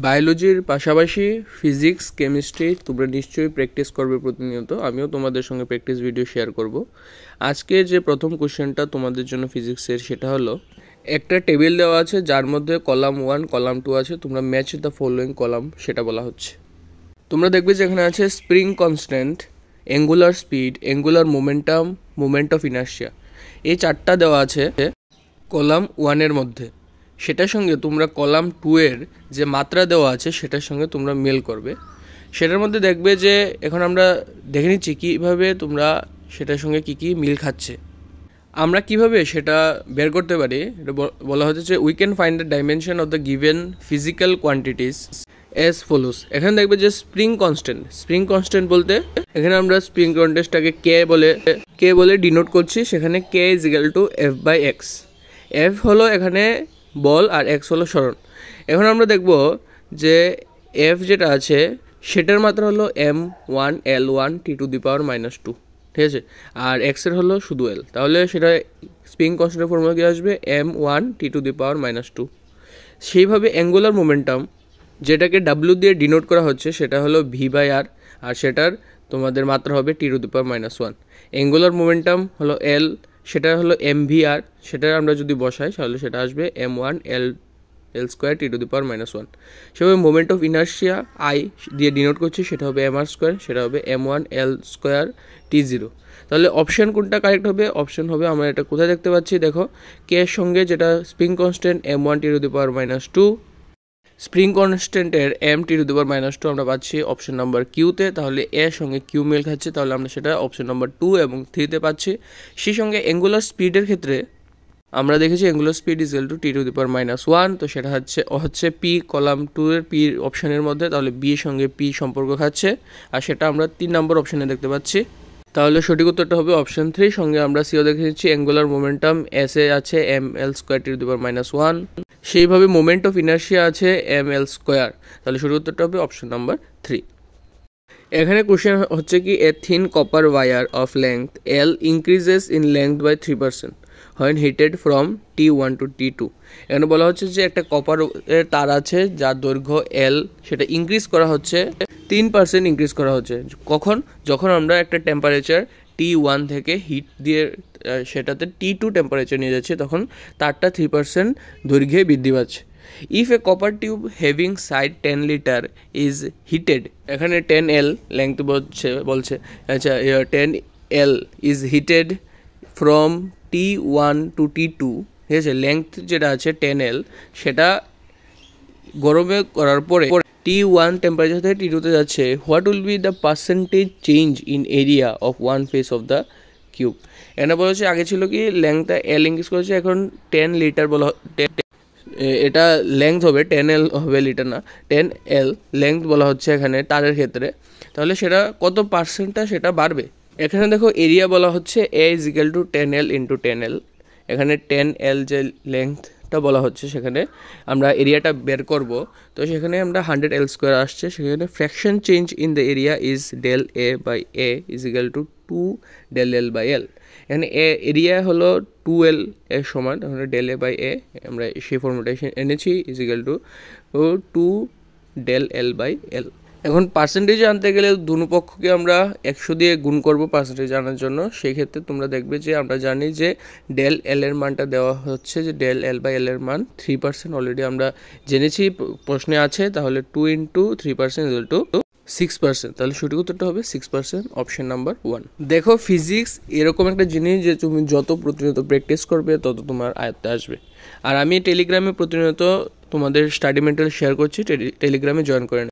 বায়োলজির পাশাপাশি physics chemistry তোমরা নিশ্চয়ই প্র্যাকটিস করবে প্রতিনিয়ত। আমিও তোমাদের সঙ্গে প্র্যাকটিস ভিডিও শেয়ার করব। আজকে যে প্রথম কোশ্চেনটা তোমাদের জন্য ফিজিক্সের, সেটা হলো একটা টেবিল দেওয়া আছে যার মধ্যে কলাম 1 কলাম 2 আছে। তোমরা ম্যাচ দ্য ফলোয়িং কলাম সেটা বলা হচ্ছে। তোমরা দেখবে যে এখানে আছে spring constant, angular speed, angular momentum, moment of inertia. এই চারটা দেওয়া আছে কলাম 1-এর মধ্যে। সেটার সঙ্গে তোমরা কলাম 2-এর যে মাত্রা দেওয়া আছে সেটার সঙ্গে তোমরা মেল করবে। সেটার মধ্যে দেখবে যে এখন আমরা দেখে নিচ্ছি কীভাবে তোমরা সেটার সঙ্গে কী মিল খাচ্ছে। আমরা কিভাবে সেটা বের করতে পারি, এটা বলা হচ্ছে যে we can find the dimension of the given physical quantities as follows. এখানে দেখবে যে স্প্রিং কনস্ট্যান্ট বলতে এখানে আমরা স্প্রিং কনস্ট্যান্টটাকে কে বলে ডিনোট করছি। সেখানে k is equal to F by x. F হলো এখানে বল আর এক্স হলো সরণ। এখন আমরা দেখব যে এফ যেটা আছে সেটার মাত্রা হলো m1l1 t⁻⁻², ঠিক আছে, আর এক্সের হলো শুধু এল। তাহলে সেটা স্প্রিং কনস্ট্যান্টের ফর্মুলা কি আসবে m1 t⁻²। সেইভাবে অ্যাঙ্গুলার মোমেন্টাম যেটাকে ডাব্লিউ দিয়ে ডিনোট করা হচ্ছে সেটা হলো v/r, আর সেটার তোমাদের মাত্রা হবে t⁻⁻1। অ্যাঙ্গুলার মোমেন্টাম হলো এল, সেটা হলো mvr, সেটা আমরা যদি বসাই তাহলে সেটা আসবে m1l² t⁻⁻1। সেভাবে মোমেন্ট অফ ইনার্শিয়া আই দিয়ে ডিনোট করছি, সেটা হবে mr², সেটা হবে m1l² t0। তাহলে অপশান কোনটা কারেক্ট হবে? অপশান হবে, আমরা এটা কোথায় দেখতে পাচ্ছি দেখো, কে এর সঙ্গে যেটা spring constant m1 t⁻⁻2, spring কনস্ট্যান্টের m t⁻⁻2 আমরা পাচ্ছি অপশন নাম্বার কিউতে। তাহলে এর সঙ্গে কিউ মেল খাচ্ছে, তাহলে আমরা সেটা অপশন নাম্বার 2 এবং 3তে পাচ্ছি। সেই সঙ্গে অ্যাঙ্গুলার স্পিডের ক্ষেত্রে আমরা দেখেছি angular speed is equal two t⁻⁻1, তো সেটা হচ্ছে পি কলাম 2 এর পি অপশানের মধ্যে। তাহলে বি এর সঙ্গে পি সম্পর্ক খাচ্ছে, আর সেটা আমরা 3 নম্বর অপশানে দেখতে পাচ্ছি। তাহলে সঠিক উত্তরটা হবে অপশন 3। সঙ্গে আমরা সিও দেখে নিচ্ছি অ্যাঙ্গুলার মোমেন্টাম এস এ আছে ml² t⁻⁻1, সেইভাবে মোমেন্ট অফ ইনার্শিয়া আছে ml²। তাহলে সঠিক উত্তরটা হবে অপশন নাম্বার 3। এখানে কোশ্চেন হচ্ছে কি, a thin copper wire of length L increases in length by 3% when heated from T1 to T2। এখানে বলা হচ্ছে যে একটা কপার এর তার আছে যার দৈর্ঘ্য এল, সেটা ইনক্রিজ করা হচ্ছে 3% ইনক্রিজ করা হচ্ছে। যখন আমরা একটা টেম্পারেচার T1 থেকে হিট দিয়ে সেটাতে T2 টেম্পারেচার নিয়ে যাচ্ছি, তখন তারটা 3% দৈর্ঘ্যে বৃদ্ধি পাচ্ছে। If A copper tube having side 10 litre is heated, এখানে 10L লেংথ বলছে, আচ্ছা 10L is heated from T1 two T2, ঠিক আছে, লেংথ যেটা আছে 10L সেটা গরমে করার পরে T1 টেম্পারেচার থেকে T2তে যাচ্ছে, what will be the percentage change in area of one face of the cube. এখানে বলা হচ্ছে আগে ছিল কি লেংথটা L ইনক্রিজ করেছে, এখন 10 লিটার বলা, এটা লেংথ হবে 10L হবে, লিটার না, 10L লেংথ বলা হচ্ছে এখানে তারের ক্ষেত্রে। তাহলে সেটা কত পার্সেন্টটা সেটা বাড়বে। এখানে দেখো এরিয়া বলা হচ্ছে a is equal two 10L into 10L। এখানে 10L যে লেংথটা বলা হচ্ছে সেখানে আমরা এরিয়াটা বের করব, তো সেখানে আমরা 100L² আসছে। সেখানে fraction change in the area is del a by a is equal to 2 del L by L। এখানে এরিয়া হলো 2L এর সমান, তাহলে del a বাই a আমরা সেই ফর্মুলাটা এনেছি, is equal to 2 del L by L। এখন পার্সেন্টেজ আনতে গেলে দুনো পক্ষকে আমরা 100 দিয়ে গুণ করব পার্সেন্টেজ আনার জন্য। সেই ক্ষেত্রে তোমরা দেখবে যে আমরা জানি যে del L এর মানটা দেওয়া হচ্ছে যে del L বাই L এর মান 3%, অলরেডি আমরা জেনেছি, প্রশ্নে আছে। তাহলে 2 × 3% ইকুয়াল টু 6%। তাহলে সঠিক উত্তরটা হবে 6%, অপশন নাম্বার 1। দেখো ফিজিক্স এরকম একটা জিনিস যে তুমি যত প্রতিনিয়ত প্র্যাকটিস করবে তত তোমার আয়ত্তে আসবে। আর আমি টেলিগ্রামে প্রতিনিয়ত তোমাদের স্টাডি মেটেরিয়াল শেয়ার করছি, টেলিগ্রামে জয়েন করে